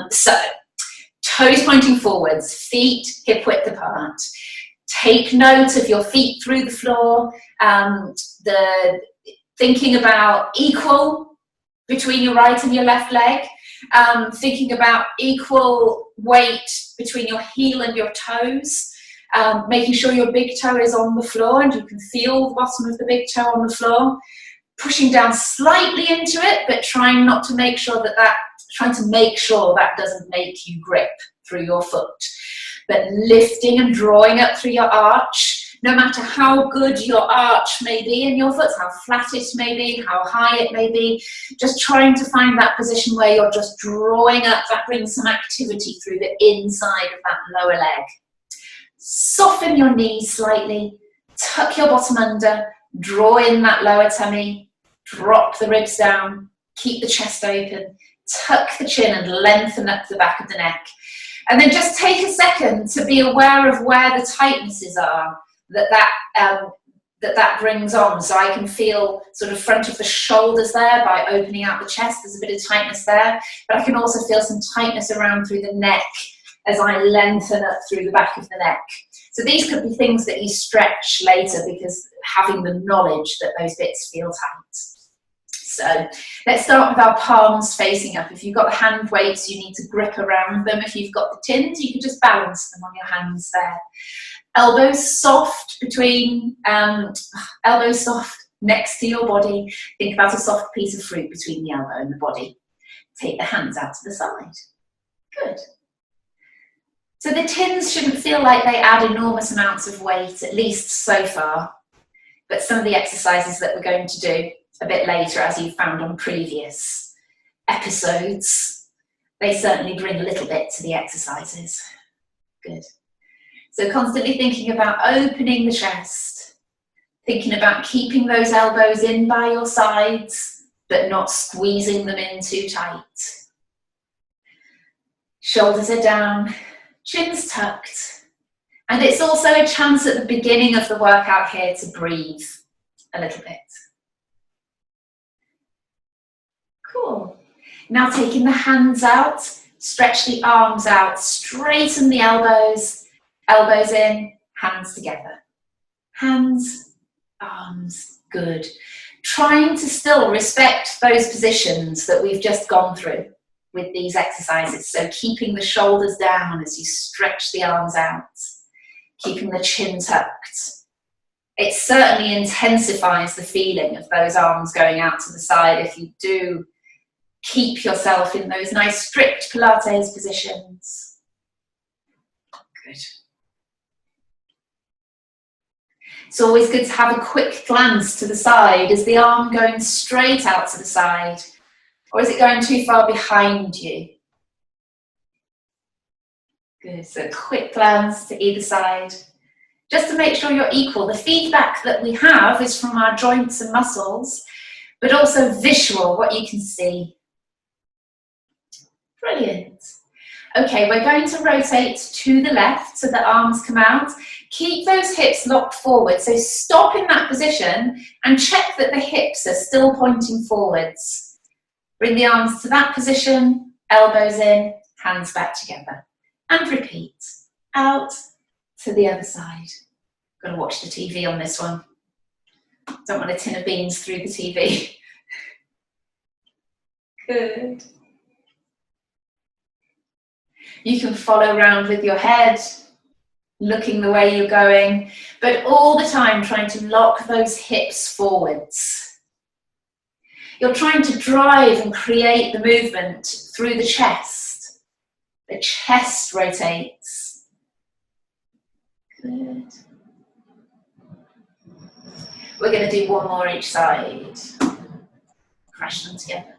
So toes pointing forwards, feet hip width apart. Take note of your feet through the floor, thinking about equal between your right and your left leg, thinking about equal weight between your heel and your toes, making sure your big toe is on the floor and you can feel the bottom of the big toe on the floor, pushing down slightly into it, but trying to make sure that doesn't make you grip through your foot, but lifting and drawing up through your arch. No matter how good your arch may be in your foot, how flat it may be, how high it may be, just trying to find that position where you're just drawing up. That brings some activity through the inside of that lower leg. Soften your knees slightly, tuck your bottom under, draw in that lower tummy, drop the ribs down, keep the chest open, tuck the chin and lengthen up the back of the neck. And then just take a second to be aware of where the tightnesses are that brings on. So I can feel sort of front of the shoulders there by opening out the chest. There's a bit of tightness there, but I can also feel some tightness around through the neck as I lengthen up through the back of the neck. So these could be things that you stretch later because having the knowledge that those bits feel tight. So let's start with our palms facing up. If you've got the hand weights, you need to grip around them. If you've got the tins, you can just balance them on your hands there. Elbows soft elbows soft next to your body. Think about a soft piece of fruit between the elbow and the body. Take the hands out to the side. Good. So the tins shouldn't feel like they add enormous amounts of weight, at least so far. But some of the exercises that we're going to do a bit later, as you've found on previous episodes, they certainly bring a little bit to the exercises. Good. So constantly thinking about opening the chest, thinking about keeping those elbows in by your sides, but not squeezing them in too tight. Shoulders are down, chin's tucked. And it's also a chance at the beginning of the workout here to breathe a little bit. Cool. Now taking the hands out, stretch the arms out, straighten the elbows, elbows in, hands together. Hands, arms, good. Trying to still respect those positions that we've just gone through with these exercises. So keeping the shoulders down as you stretch the arms out, keeping the chin tucked. It certainly intensifies the feeling of those arms going out to the side if you do keep yourself in those nice strict Pilates positions. Good. It's always good to have a quick glance to the side. Is the arm going straight out to the side, or is it going too far behind you? Good, so quick glance to either side, just to make sure you're equal. The feedback that we have is from our joints and muscles, but also visual, what you can see. Brilliant. Okay, we're going to rotate to the left so the arms come out. Keep those hips locked forward. So stop in that position and check that the hips are still pointing forwards. Bring the arms to that position, elbows in, hands back together. And repeat. Out to the other side. Got to watch the TV on this one. Don't want a tin of beans through the TV. Good. You can follow around with your head, looking the way you're going, but all the time trying to lock those hips forwards. You're trying to drive and create the movement through the chest. The chest rotates. Good. We're going to do one more each side. Crash them together.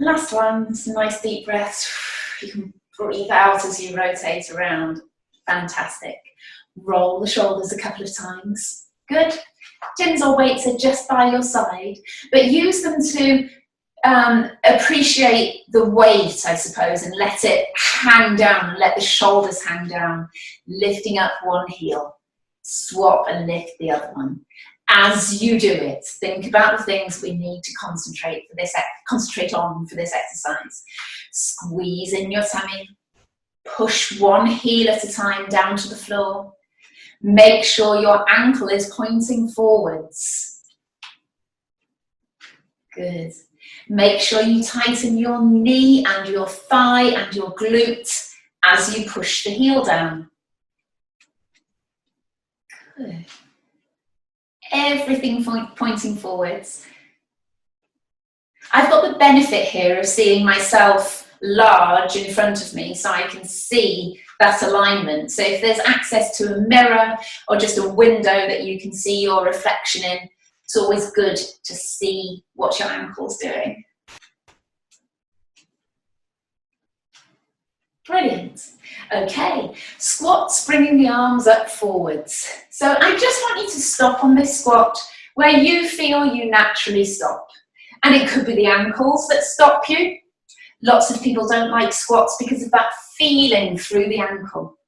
Last one, some nice deep breaths. You can breathe out as you rotate around. Fantastic. Roll the shoulders a couple of times. Good. Chins or weights are just by your side, but use them to appreciate the weight, I suppose, and let it hang down, let the shoulders hang down, lifting up one heel, swap and lift the other one. as you do it, think about the things we need to concentrate on for this exercise. Squeeze in your tummy. Push one heel at a time down to the floor. Make sure your ankle is pointing forwards. Good. Make sure you tighten your knee and your thigh and your glute as you push the heel down. Good. Everything pointing forwards. I've got the benefit here of seeing myself large in front of me, so I can see that alignment. So if there's access to a mirror or just a window that you can see your reflection in, it's always good to see what your ankle's doing. Brilliant. Okay, squats, bringing the arms up forwards. So I just want you to stop on this squat where you feel you naturally stop. And it could be the ankles that stop you. Lots of people don't like squats because of that feeling through the ankle.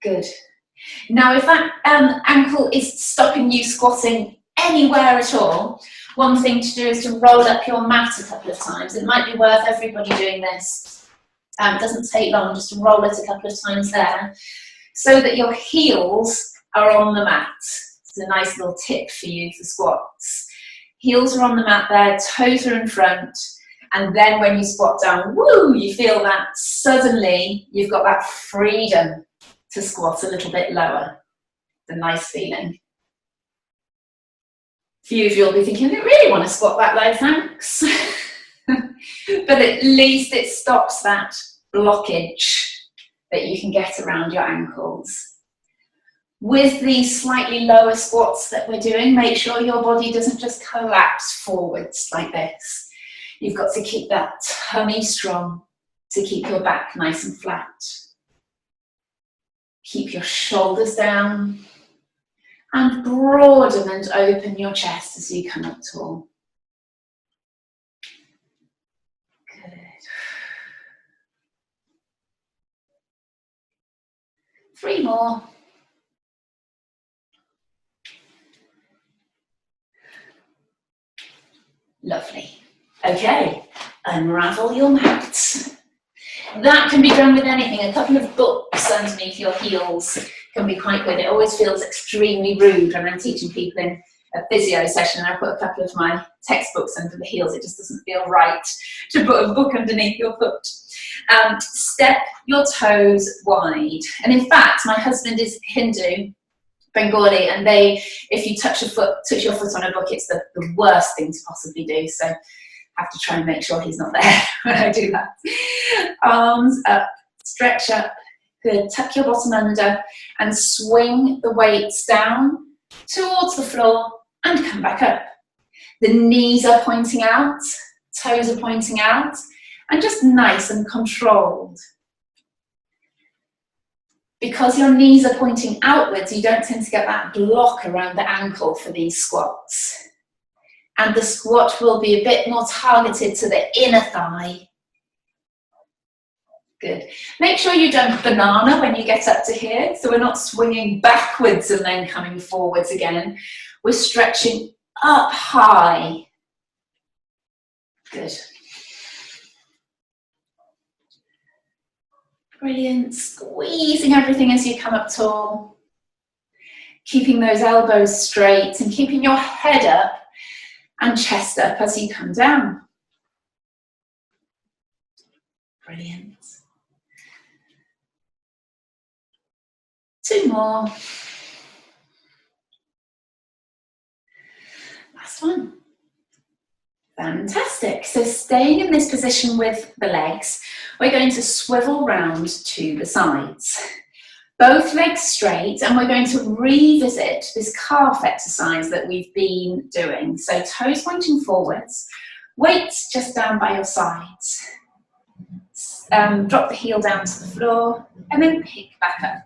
Good. Now, if that ankle is stopping you squatting anywhere at all, one thing to do is to roll up your mat a couple of times. It might be worth everybody doing this. It doesn't take long, just to roll it a couple of times there, so that your heels are on the mat. It's a nice little tip for you for squats. Heels are on the mat there, toes are in front, and then when you squat down, woo, you feel that suddenly you've got that freedom to squat a little bit lower. It's a nice feeling. A few of you will be thinking, I really want to squat that low, thanks. But at least it stops that blockage that you can get around your ankles. With these slightly lower squats that we're doing, make sure your body doesn't just collapse forwards like this. You've got to keep that tummy strong to keep your back nice and flat. Keep your shoulders down and broaden and open your chest as you come up tall. Good. 3 more. Lovely. Okay, unravel your mat. That can be done with anything. A couple of books underneath your heels can be quite good. It always feels extremely rude when I'm teaching people in a physio session. I put a couple of my textbooks under the heels. It just doesn't feel right to put a book underneath your foot. Step your toes wide. And in fact, my husband is Hindu, Bengali, and if you touch your foot on a book, it's the worst thing to possibly do. So I have to try and make sure he's not there when I do that. Arms up, stretch up. Good. Tuck your bottom under and swing the weights down towards the floor and come back up. The knees are pointing out, toes are pointing out, and just nice and controlled. Because your knees are pointing outwards, you don't tend to get that block around the ankle for these squats. And the squat will be a bit more targeted to the inner thigh. Good. Make sure you don't banana when you get up to here, so we're not swinging backwards and then coming forwards again. We're stretching up high. Good. Brilliant. Squeezing everything as you come up tall. Keeping those elbows straight and keeping your head up and chest up as you come down. Brilliant. 2 more. Last one. Fantastic. So staying in this position with the legs, we're going to swivel round to the sides. Both legs straight, and we're going to revisit this calf exercise that we've been doing. So toes pointing forwards, weights just down by your sides. Drop the heel down to the floor and then pick back up.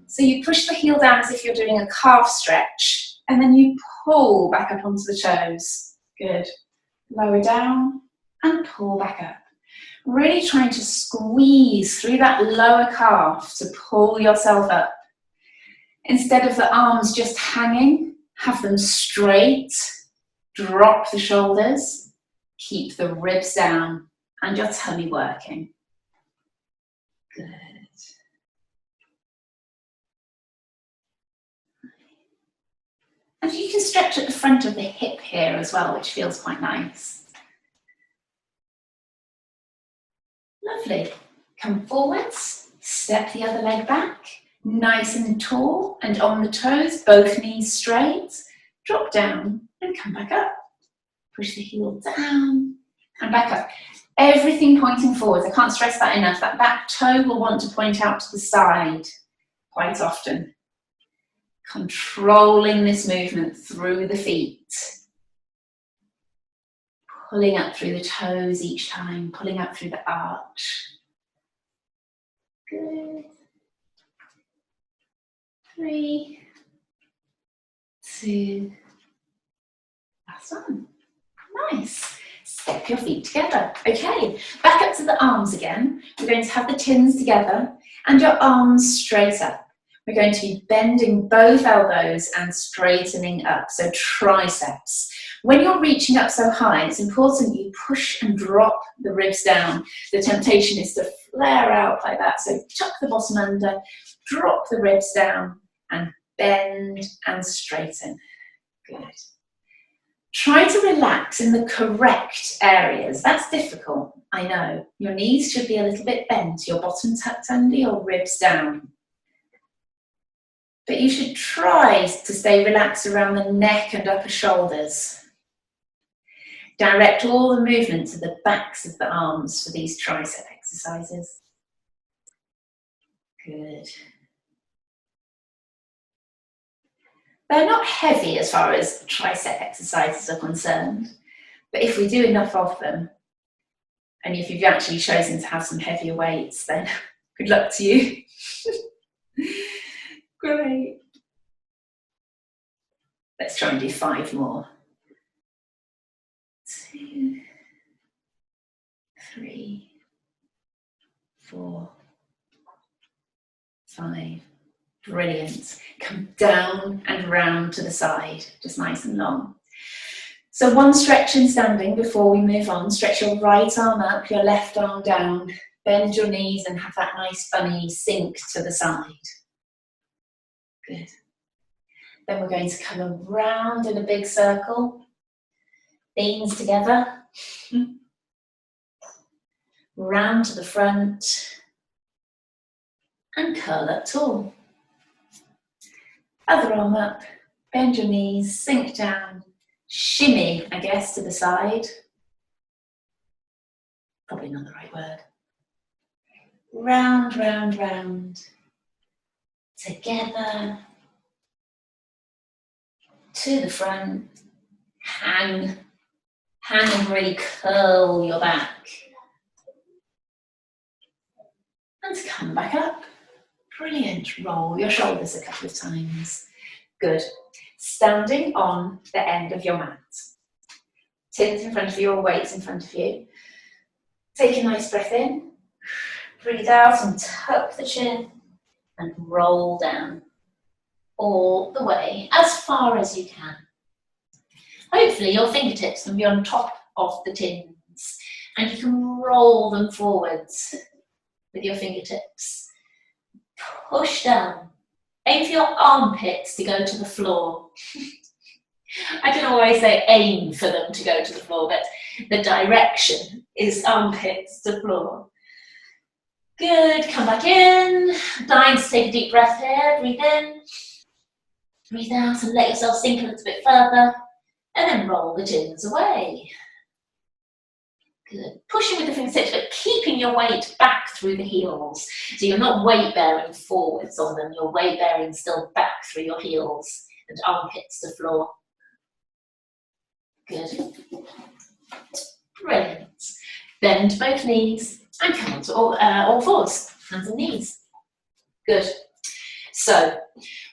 So you push the heel down as if you're doing a calf stretch, and then you pull back up onto the toes. Good. Lower down and pull back up. Really trying to squeeze through that lower calf to pull yourself up. Instead of the arms just hanging, Have them straight. Drop the shoulders. Keep the ribs down and your tummy working. Good. And you can stretch at the front of the hip here as well, which feels quite nice. Lovely. Come forwards, step the other leg back, nice and tall and on the toes, both knees straight. Drop down and come back up. Push the heel down and back up. Everything pointing forwards. I can't stress that enough. That back toe will want to point out to the side quite often. Controlling this movement through the feet. Pulling up through the toes each time, pulling up through the arch. Good. 3, 2, last one. Nice. Step your feet together. Okay, back up to the arms again. We're going to have the tins together and your arms straight up. We're going to be bending both elbows and straightening up, so triceps. When you're reaching up so high, it's important you push and drop the ribs down. The temptation is to flare out like that, so tuck the bottom under, drop the ribs down, and bend and straighten. Good. Try to relax in the correct areas. That's difficult, I know. Your knees should be a little bit bent, your bottom tucked under, your ribs down. But you should try to stay relaxed around the neck and upper shoulders. Direct all the movement to the backs of the arms for these tricep exercises. Good. They're not heavy as far as tricep exercises are concerned, but if we do enough of them, and if you've actually chosen to have some heavier weights, then good luck to you. Great. Let's try and do 5 more. 2, 3, 4, 5. Brilliant. Come down and round to the side, just nice and long. So one stretch in standing before we move on. Stretch your right arm up, your left arm down. Bend your knees and have that nice funny sink to the side. Good. Then we're going to come around in a big circle. Knees together. Round to the front. And curl up tall. Other arm up. Bend your knees, sink down. Shimmy, I guess, to the side. Probably not the right word. Round, round, round. Together, to the front, hang and really curl your back. And come back up. Brilliant. Roll your shoulders a couple of times. Good. Standing on the end of your mat. Tins in front of you or weights in front of you. Take a nice breath in. Breathe out and tuck the chin. And roll down all the way as far as you can. Hopefully your fingertips can be on top of the tins and you can roll them forwards with your fingertips. Push down. Aim for your armpits to go to the floor. I don't always say aim for them to go to the floor, but the direction is armpits to floor. Good, come back in. Nice, take a deep breath here. Breathe in. Breathe out and let yourself sink a little bit further. And then roll the tins away. Good. Pushing with the fingertips, but keeping your weight back through the heels. So you're not weight bearing forwards on them, you're weight bearing still back through your heels and armpits to floor. Good. Brilliant. Bend both knees and come onto all fours, hands and knees. Good. So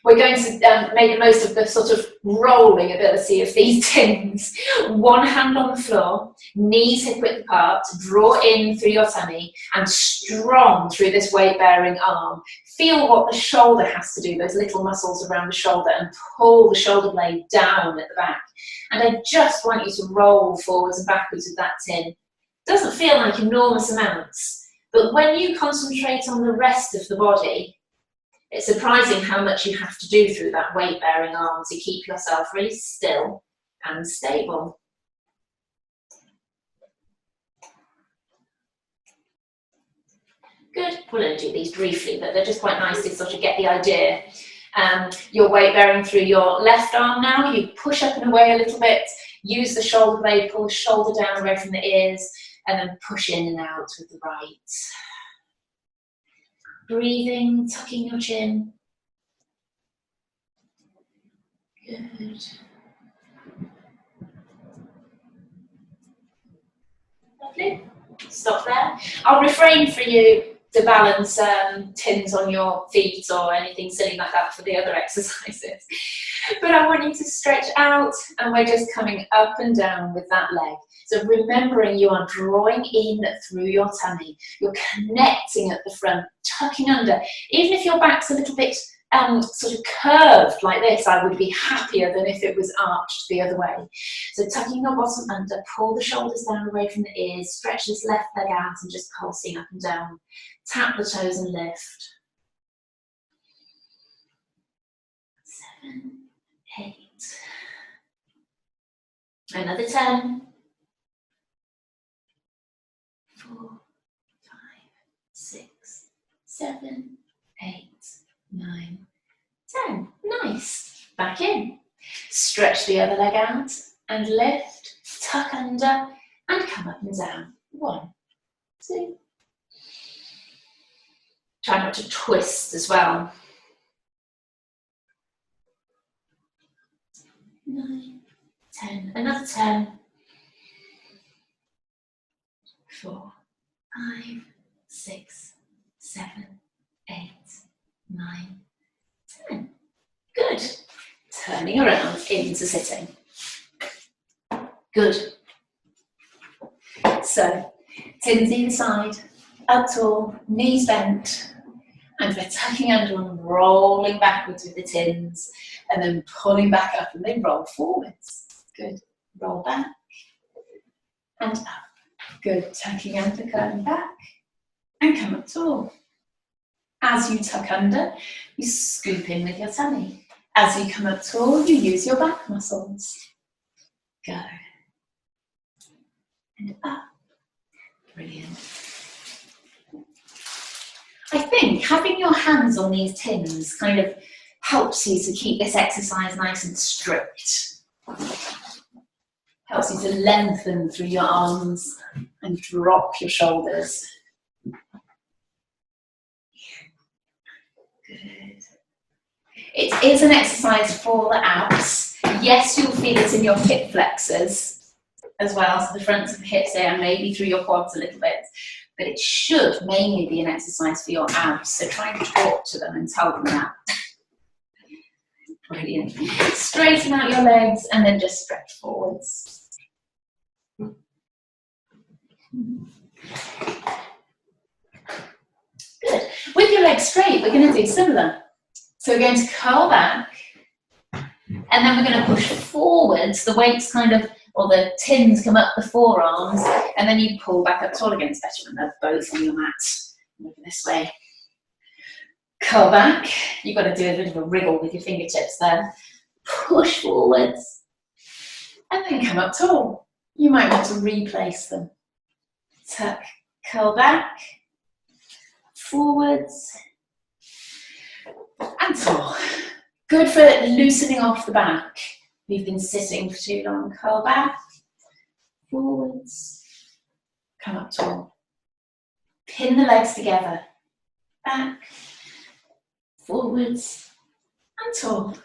we're going to make the most of the sort of rolling ability of these tins. One hand on the floor, knees hip width apart, draw in through your tummy and strong through this weight-bearing arm. Feel what the shoulder has to do, those little muscles around the shoulder, and pull the shoulder blade down at the back. And I just want you to roll forwards and backwards with that tin. Doesn't feel like enormous amounts, but when you concentrate on the rest of the body, it's surprising how much you have to do through that weight-bearing arm to keep yourself really still and stable. Good. We'll only do these briefly, but they're just quite nice to sort of get the idea. Your weight bearing through your left arm now. You push up and away a little bit, use the shoulder blade, pull the shoulder down away from the ears, and then push in and out with the right. Breathing, tucking your chin. Good. Lovely. Stop there. I'll refrain for you to balance tins on your feet or anything silly like that for the other exercises. But I want you to stretch out, and we're just coming up and down with that leg. So remembering you are drawing in through your tummy. You're connecting at the front, tucking under. Even if your back's a little bit sort of curved like this, I would be happier than if it was arched the other way. So tucking your bottom under, pull the shoulders down away from the ears, stretch this left leg out and just pulsing up and down. Tap the toes and lift. 7, 8. Another 10. 4, 5, 6, 7, 8, 9, 10. Nice. Back in. Stretch the other leg out and lift, tuck under and come up and down. 1, 2. Try not to twist as well. 9, 10. Another 10. 4, 5, 6, 7, 8, 9, 10. Good. Turning around into sitting. Good. So, tins either side, up tall, knees bent, and we're tucking under and rolling backwards with the tins, and then pulling back up, and they roll forwards. Good. Roll back and up. Good. Tucking under, curling back, and come up tall. As you tuck under, you scoop in with your tummy. As you come up tall, you use your back muscles. Go. And up. Brilliant. I think having your hands on these tins kind of helps you to keep this exercise nice and strict. Helps you to lengthen through your arms and drop your shoulders. Good. It is an exercise for the abs. Yes, you'll feel it in your hip flexors as well, so the fronts of the hips there, and maybe through your quads a little bit. But it should mainly be an exercise for your abs, so try and talk to them and tell them that. Brilliant. Straighten out your legs and then just stretch forwards. Good. With your legs straight, we're going to do similar. So we're going to curl back, and then we're going to push forwards. The weights kind of, or the tins come up the forearms, and then you pull back up tall again. It's better when they're both on your mat. Move this way. Curl back. You've got to do a bit of a wriggle with your fingertips there. Push forwards, and then come up tall. You might want to replace them. Tuck, curl back, forwards, and tall. Good for loosening off the back. We've been sitting for too long. Curl back, forwards, come up tall. Pin the legs together. Back, forwards, and tall.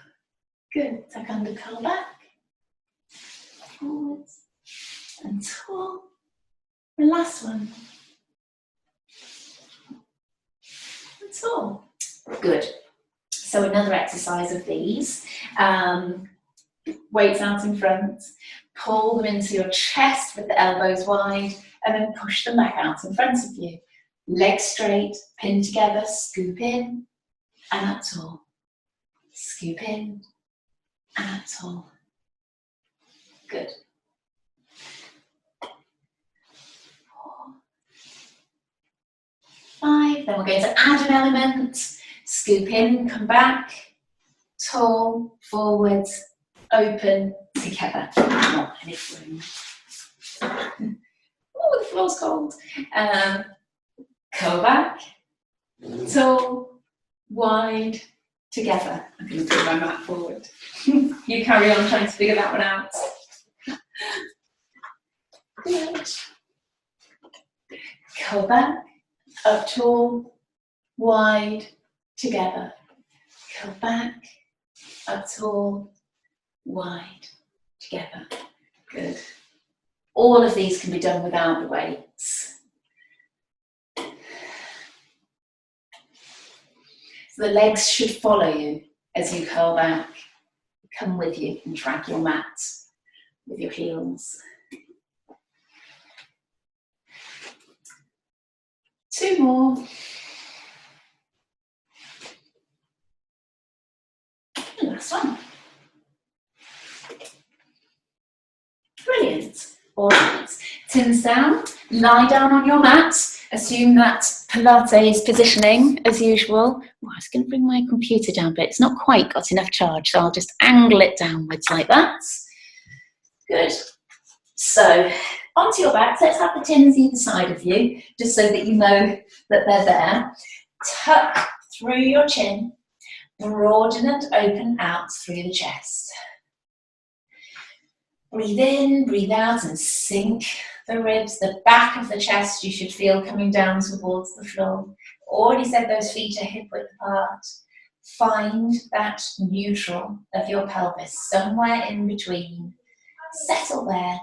Good. Tuck under, curl back, forwards, and tall. The last one. And tall. Good. So another exercise of these, weights out in front, pull them into your chest with the elbows wide, and then push them back out in front of you. Legs straight, pin together, scoop in, and up tall. Scoop in, and up tall. Good. 4, 5, then we're going to add an element. Scoop in, come back, tall, forwards, open, together. Not any room. Oh, the floor's cold. Go back, tall, wide, together. I'm going to bring my mat forward. You carry on trying to figure that one out. Good. Go back, up tall, wide, together. Go back, up tall, wide, together. Good. All of these can be done without the weights. So the legs should follow you as you curl back. Come with you and drag your mat with your heels. 2 more. And last one. Brilliant. All right. Tins down. Lie down on your mat. Assume that Pilates positioning as usual. Oh, I was going to bring my computer down, but it's not quite got enough charge, so I'll just angle it downwards like that. Good. So onto your back. Let's have the tins either side of you, just so that you know that they're there. Tuck through your chin. Broaden and open out through the chest. Breathe in, breathe out, and sink the ribs. The back of the chest you should feel coming down towards the floor. Already said those feet are hip width apart. Find that neutral of your pelvis, somewhere in between. Settle there.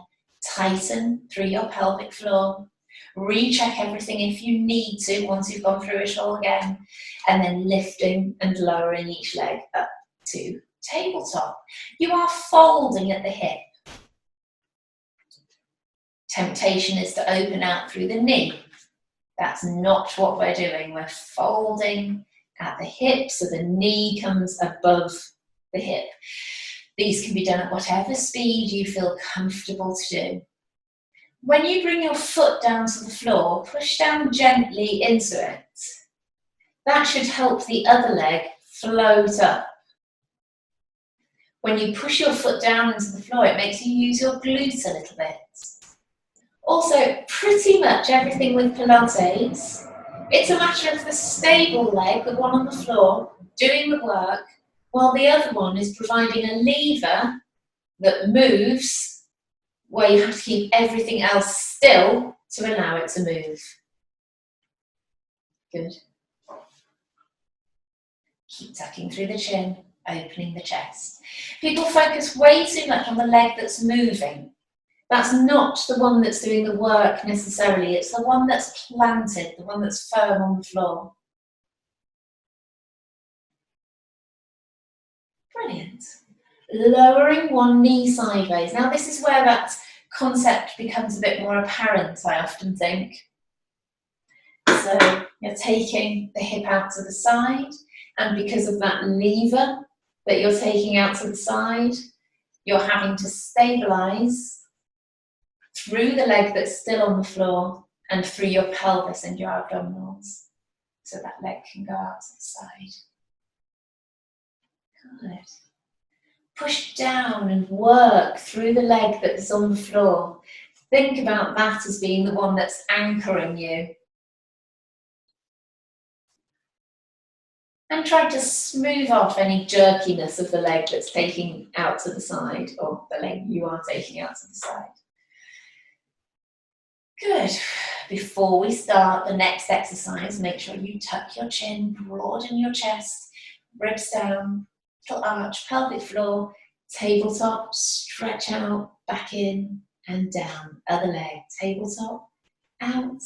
Tighten through your pelvic floor. Recheck everything if you need to once you've gone through it all again. And then lifting and lowering each leg up to tabletop. You are folding at the hip. Temptation is to open out through the knee. That's not what we're doing. We're folding at the hip so the knee comes above the hip. These can be done at whatever speed you feel comfortable to do. When you bring your foot down to the floor, push down gently into it. That should help the other leg float up. When you push your foot down into the floor, it makes you use your glutes a little bit. Also, pretty much everything with Pilates, it's a matter of the stable leg, the one on the floor, doing the work, while the other one is providing a lever that moves, where you have to keep everything else still to allow it to move. Good. Keep tucking through the chin, opening the chest. People focus way too much on the leg that's moving. That's not the one that's doing the work necessarily. It's the one that's planted, the one that's firm on the floor. Brilliant. Lowering one knee sideways. Now this is where that concept becomes a bit more apparent, I often think. So you're taking the hip out to the side, and because of that lever that you're taking out to the side, you're having to stabilise through the leg that's still on the floor and through your pelvis and your abdominals, so that leg can go out to the side. Good. Push down and work through the leg that's on the floor. Think about that as being the one that's anchoring you. And try to smooth off any jerkiness of the leg that's taking out to the side, or the leg you are taking out to the side. Good. Before we start the next exercise, make sure you tuck your chin, broaden your chest, ribs down, little arch, pelvic floor, tabletop, stretch out, back in and down. Other leg, tabletop, out,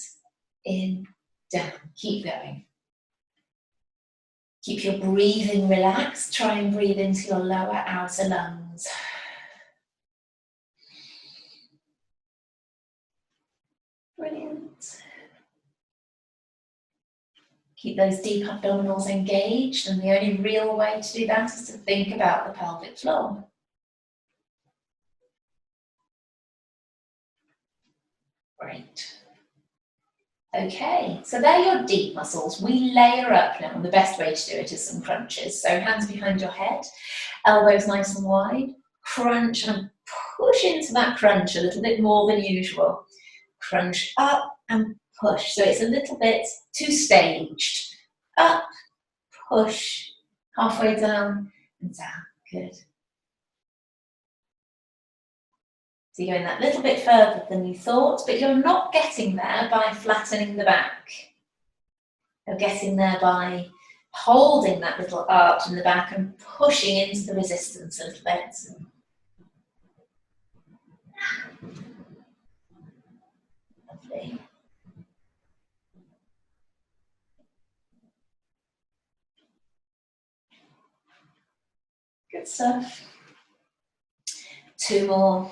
in, down. Keep going. Keep your breathing relaxed. Try and breathe into your lower outer lungs. Brilliant. Keep those deep abdominals engaged, and the only real way to do that is to think about the pelvic floor. Great. Okay, so they're your deep muscles. We layer up now, and the best way to do it is some crunches. So hands behind your head, elbows nice and wide, crunch and push into that crunch a little bit more than usual. Crunch up and push. So it's a little bit too staged. Up, push, halfway down and down. Good. So you're going that little bit further than you thought, but you're not getting there by flattening the back. You're getting there by holding that little arch in the back and pushing into the resistance a little bit. Lovely. Good stuff. 2 more.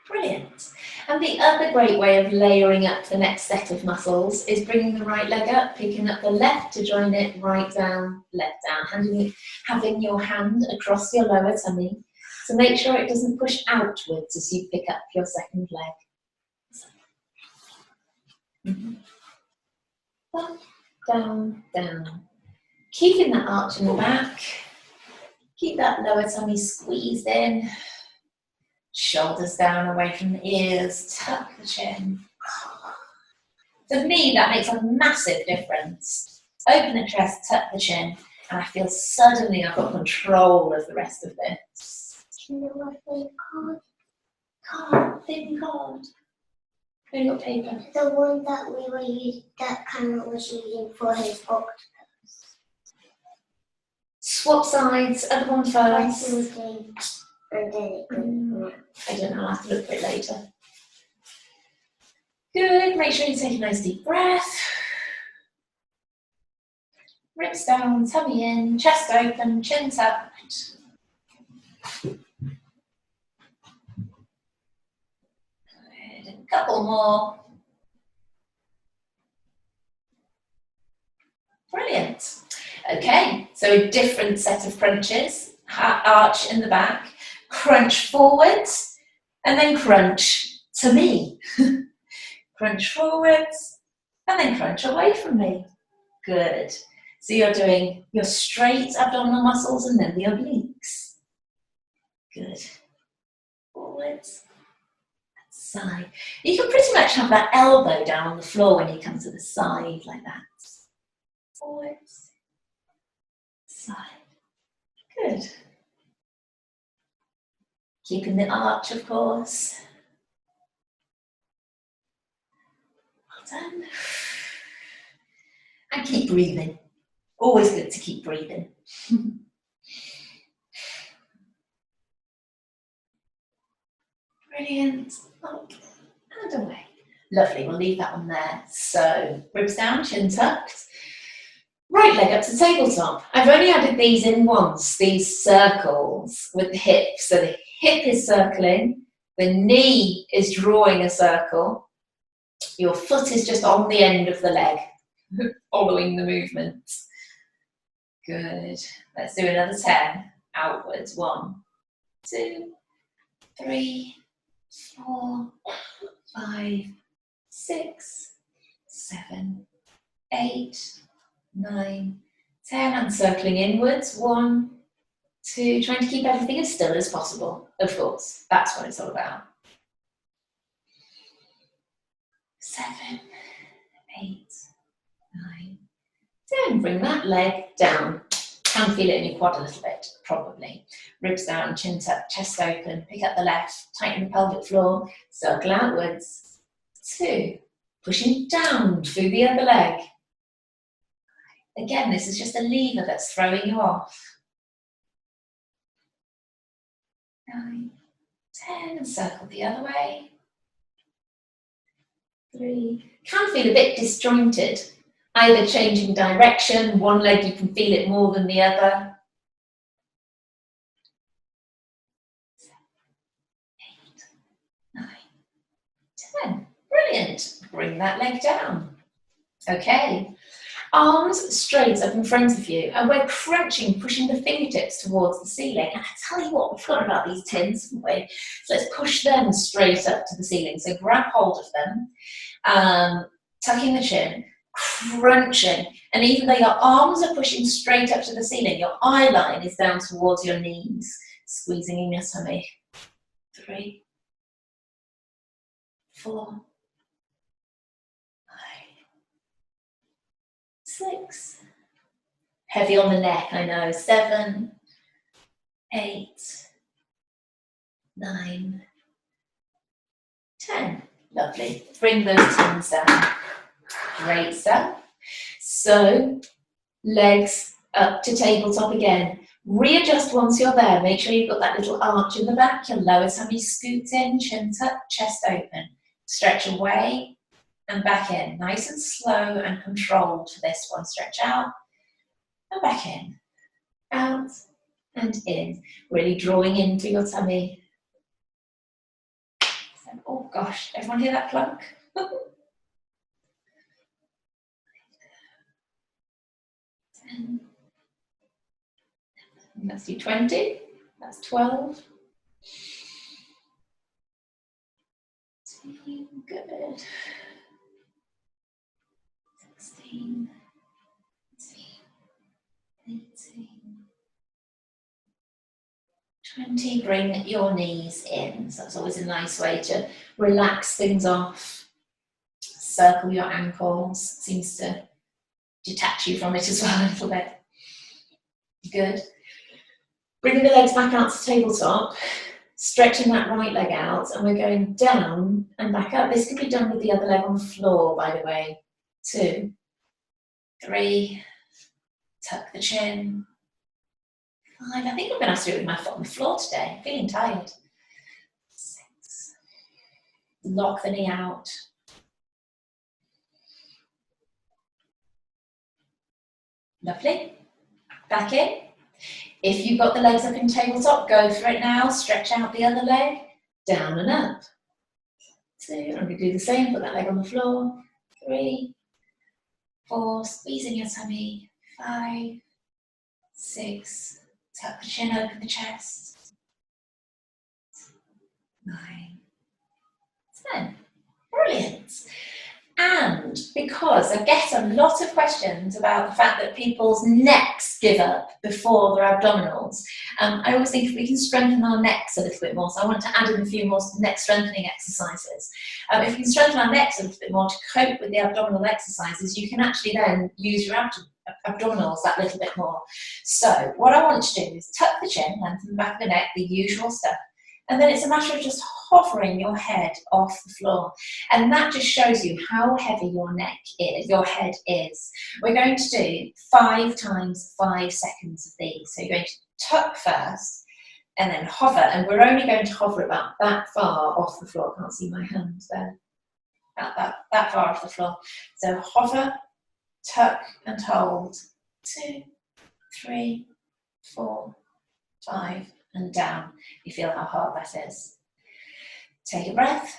Brilliant. And the other great way of layering up the next set of muscles is bringing the right leg up, picking up the left to join it, right down, left down, having your hand across your lower tummy. So make sure it doesn't push outwards as you pick up your second leg. Up, down, down. Keeping that arch in the back. Keep that lower tummy squeezed in. Shoulders down away from the ears. Tuck the chin. For me, that makes a massive difference. Open the chest, tuck the chin, and I feel suddenly I've got control of the rest of this. Do you know what they called? Thin cord. Where you got paper? The one that we were using, that Cameron was using for his octopus. Swap sides, other one first. And then it goes. I don't know, I'll have to look for it later. Good, make sure you take a nice deep breath. Ribs down, tummy in, chest open, chin tucked. Good, a couple more. Brilliant. Okay, so a different set of crunches. Arch in the back, crunch forwards, and then crunch to me. Crunch forwards, and then crunch away from me. Good. So you're doing your straight abdominal muscles and then the obliques. Good. Forwards, side. You can pretty much have that elbow down on the floor when you come to the side like that. Forwards, side. Good. Keeping the arch, of course. Well done. And keep breathing. Always good to keep breathing. Brilliant. Up and away. Lovely, we'll leave that one there. So, ribs down, chin tucked. Right leg up to tabletop. I've only added these in once, these circles with the hip. So the hip is circling, the knee is drawing a circle, your foot is just on the end of the leg, following the movement. Good. Let's do another 10. Outwards. 1, 2, 3, 4, 5, 6, 7, 8, 9, 10, and circling inwards. 1, 2, trying to keep everything as still as possible. Of course, that's what it's all about. 7, 8, 9, 10. Bring that leg down. Can feel it in your quad a little bit, probably. Ribs down, chin tucked, chest open. Pick up the left, tighten the pelvic floor, circle outwards. 2, pushing down through the other leg. Again, this is just a lever that's throwing you off. 9, 10, and circle the other way. 3. Can feel a bit disjointed, either changing direction, one leg you can feel it more than the other. 7, 8, 9, 10. Brilliant. Bring that leg down. Okay. Arms straight up in front of you, and we're crunching, pushing the fingertips towards the ceiling. And I tell you what, we've forgotten about these tins, haven't we? So let's push them straight up to the ceiling. So grab hold of them, tucking the chin, crunching. And even though your arms are pushing straight up to the ceiling, your eye line is down towards your knees, squeezing in your tummy. 3, 4, 6. Heavy on the neck, I know. 7, 8, 9, 10. Lovely. Bring those tins down. Great stuff. So, legs up to tabletop again. Readjust once you're there. Make sure you've got that little arch in the back. Your lower tummy scoots in, chin tucked, chest open. Stretch away and back in. Nice and slow and controlled for this one. Stretch out and back in. Out and in. Really drawing into your tummy. Oh gosh, everyone hear that clunk? 10. Let's do 20. That's 12. 15. Good. 16. 18. 20. Bring your knees in. So that's always a nice way to relax things off. Circle your ankles. Seems to detach you from it as well a little bit. Good. Bringing the legs back out to tabletop. Stretching that right leg out, and we're going down and back up. This can be done with the other leg on the floor, by the way. 2, 3. Tuck the chin. 5. I think I'm going to have to do it with my foot on the floor today. I'm feeling tired. 6. Lock the knee out. Lovely. Back in. If you've got the legs up in tabletop, go for it now. Stretch out the other leg. Down and up. 2. I'm going to do the same. Put that leg on the floor. 3, 4. Squeeze in your tummy. 5, 6. Tuck the chin, open the chest. 9, 10. Brilliant. And because I get a lot of questions about the fact that people's necks give up before their abdominals, I always think if we can strengthen our necks a little bit more, so I want to add in a few more neck strengthening exercises. If we can strengthen our necks a little bit more to cope with the abdominal exercises, you can actually then use your abdominals that little bit more. So what I want you to do is tuck the chin, lengthen the back of the neck, the usual stuff. And then it's a matter of just hovering your head off the floor. And that just shows you how heavy your neck is, your head is. We're going to do 5 times 5 seconds of these. So you're going to tuck first and then hover. And we're only going to hover about that far off the floor. I can't see my hands there. About that far off the floor. So hover, tuck and hold. 2, 3, 4, 5. And down. You feel how hard that is. Take a breath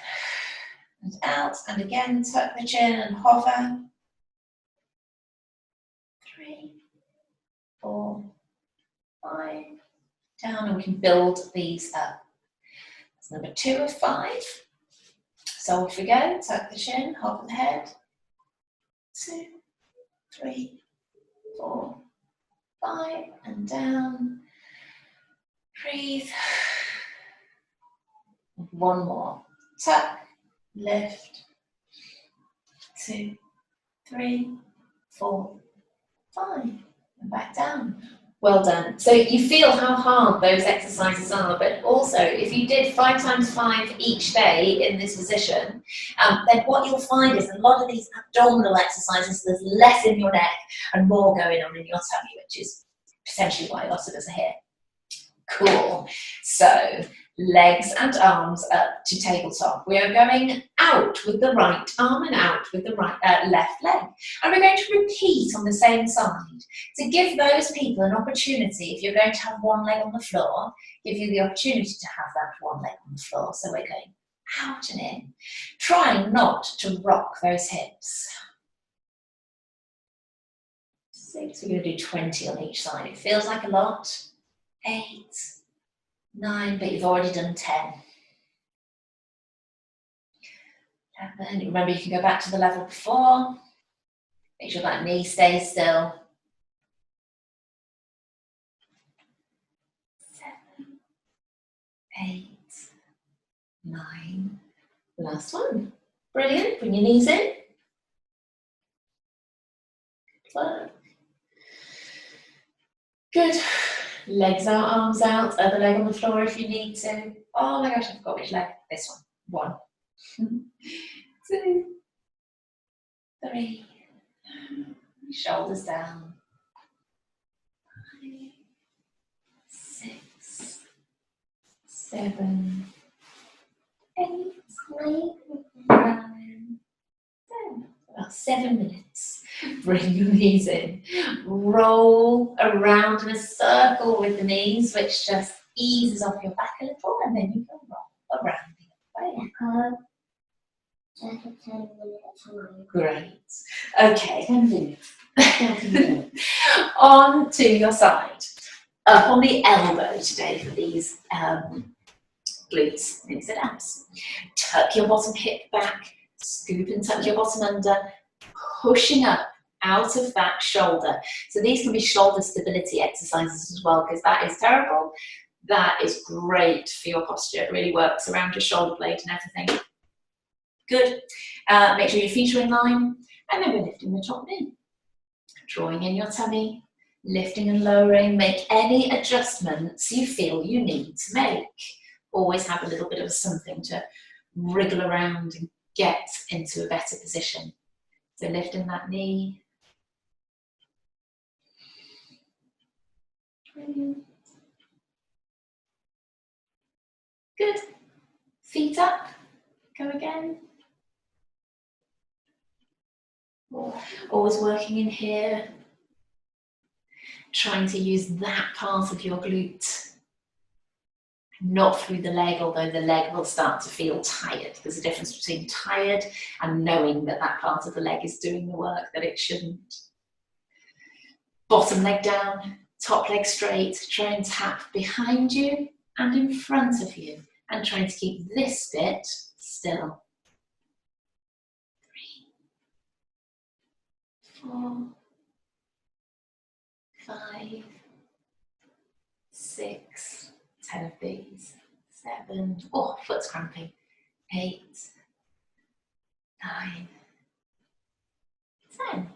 and out, and again tuck the chin and hover. 3, 4, 5. Down, and we can build these up. That's number 2 of 5. So off we go. Tuck the chin, hover the head. 2, 3, 4, 5, and down. Breathe. 1 more. Tuck, lift. 2, 3, 4, 5. And back down. Well done. So you feel how hard those exercises are, but also if you did 5 times 5 each day in this position, then what you'll find is a lot of these abdominal exercises, there's less in your neck and more going on in your tummy, which is potentially why a lot of us are here. Cool. So Legs and arms up to tabletop. We are going out with the right arm and out with the left leg. And we're going to repeat on the same side to give those people an opportunity. If you're going to have one leg on the floor, give you the opportunity to have that one leg on the floor. So we're going out and in. Trying not to rock those hips. 6, we're going to do 20 on each side. It feels like a lot. 8, 9, but you've already done 10. 11, remember you can go back to the level before. Make sure that knee stays still. 7, 8, 9. Last one. Brilliant. Bring your knees in. Good work. Good. Legs out, arms out, other leg on the floor if you need to. Oh my gosh, I forgot which leg. This one. 1, 2, 3. Shoulders down. 5, 6, 7, 8, 9, 10. About 7 minutes. Bring your knees in. Roll around in a circle with the knees, which just eases off your back a little, and then you can roll around the other way. 10 minutes. Great. Okay. 10 minutes. On to your side. Up on the elbow today for these glutes and sit-ups. Tuck your bottom hip back. Scoop and tuck your bottom under. Pushing up out of that shoulder. So these can be shoulder stability exercises as well, because that is terrible. That is great for your posture. It really works around your shoulder blade and everything. Good. Make sure your feet are in line, and then we're lifting the top knee. Drawing in your tummy, lifting and lowering. Make any adjustments you feel you need to make. Always have a little bit of something to wriggle around and get into a better position. So lifting that knee. Brilliant. Good. Feet up. Go again. Always working in here. Trying to use that part of your glute. Not through the leg, although the leg will start to feel tired. There's a difference between tired and knowing that that part of the leg is doing the work that it shouldn't. Bottom leg down, top leg straight. Try and tap behind you and in front of you, and trying to keep this bit still. 3, 4, 5, 6, 10 of these. 7, oh, foot's cramping. 8, 9, 10.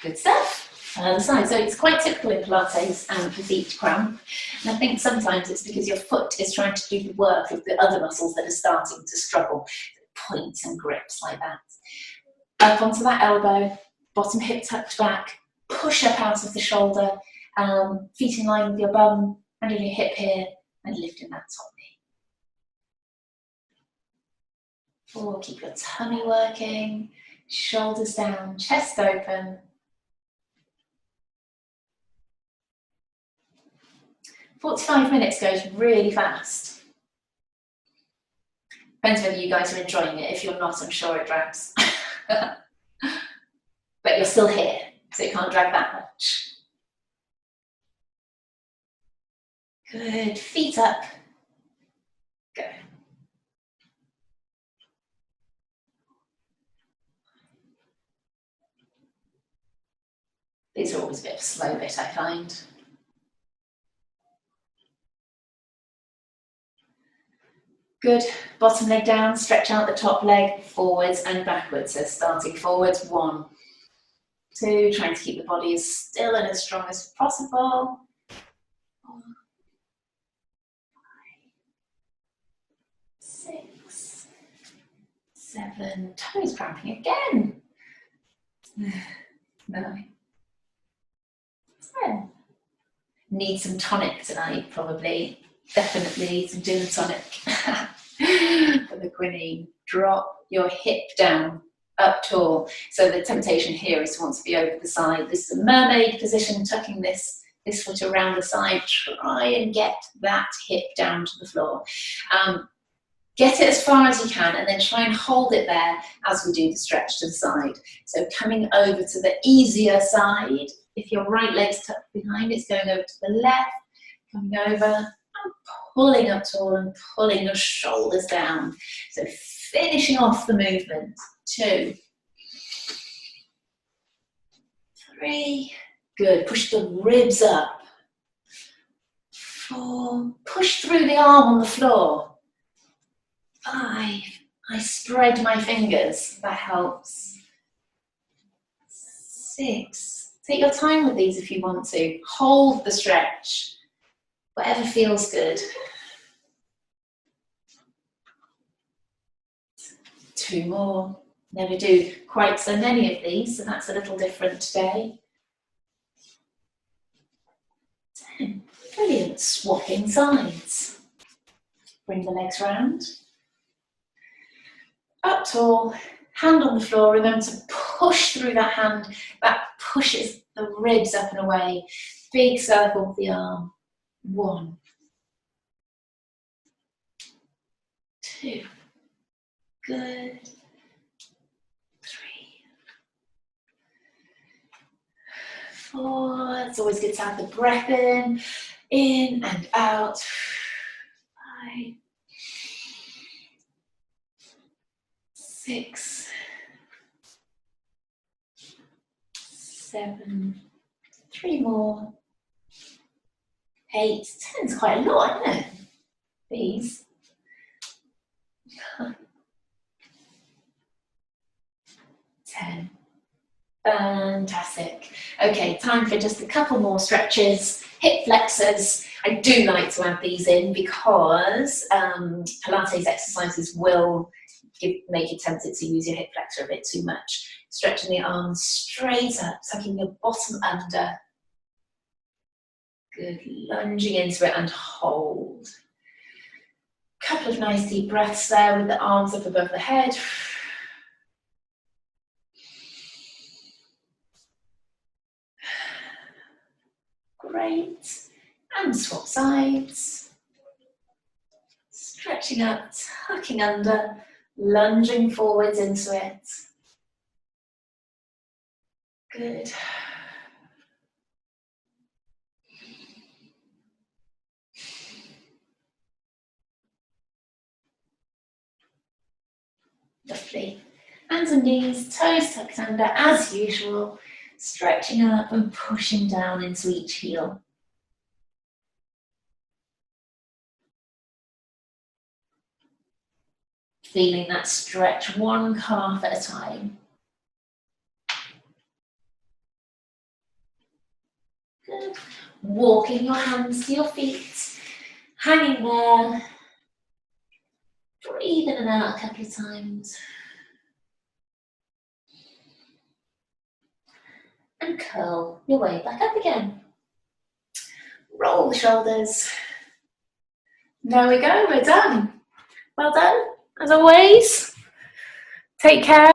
Good stuff. Other side. So it's quite typical in Pilates and for feet to cramp. And I think sometimes it's because your foot is trying to do the work of the other muscles that are starting to struggle. Points and grips like that. Up onto that elbow, bottom hip tucked back, push up out of the shoulder, feet in line with your bum, and your hip here, and lifting that top knee. 4, keep your tummy working, shoulders down, chest open. 45 minutes goes really fast. Depends whether you guys are enjoying it. If you're not, I'm sure it drags. But you're still here, so it can't drag that much. Good, feet up. Go. These are always a bit of a slow bit, I find. Good, bottom leg down, stretch out the top leg, forwards and backwards. So starting forwards, 1, 2, trying to keep the body as still and as strong as possible. 4, 5, 6, 7, toes cramping again. 9, 10. Need some tonic tonight, probably. Definitely some gin and tonic for the quinine. Drop your hip down, up tall. So the temptation here is to want to be over the side. This is a mermaid position, tucking this foot around the side. Try and get that hip down to the floor. Get it as far as you can, and then try and hold it there as we do the stretch to the side. So coming over to the easier side. If your right leg's tucked behind, it's going over to the left, coming over and pulling up tall and pulling your shoulders down. So finishing off the movement. 2, 3, good. Push the ribs up. 4, push through the arm on the floor. 5, I spread my fingers, that helps. 6, take your time with these if you want to. Hold the stretch, whatever feels good. 2 more. Never do quite so many of these, so that's a little different today. 10, brilliant. Swapping sides. Bring the legs round. Up tall, hand on the floor. Remember to push through that hand. That pushes the ribs up and away. Big circle with the arm. 1, 2, good. 3, 4. It's always good to have the breath in and out. 5, 6, 7, 3 more. 8, 10 is quite a lot, isn't it? These. 10. Fantastic. Okay, time for just a couple more stretches. Hip flexors. I do like to add these in because Pilates exercises will make you tempted to use your hip flexor a bit too much. Stretching the arms straight up, tucking your bottom under. Good, lunging into it and hold. Couple of nice deep breaths there with the arms up above the head. Great. And swap sides. Stretching up, tucking under, lunging forwards into it. Good. Lovely. Hands and knees, toes tucked under as usual, stretching up and pushing down into each heel. Feeling that stretch one calf at a time. Good. Walking your hands to your feet, hanging there. Breathe in and out a couple of times. And curl your way back up again. Roll the shoulders. There we go, we're done. Well done, as always. Take care.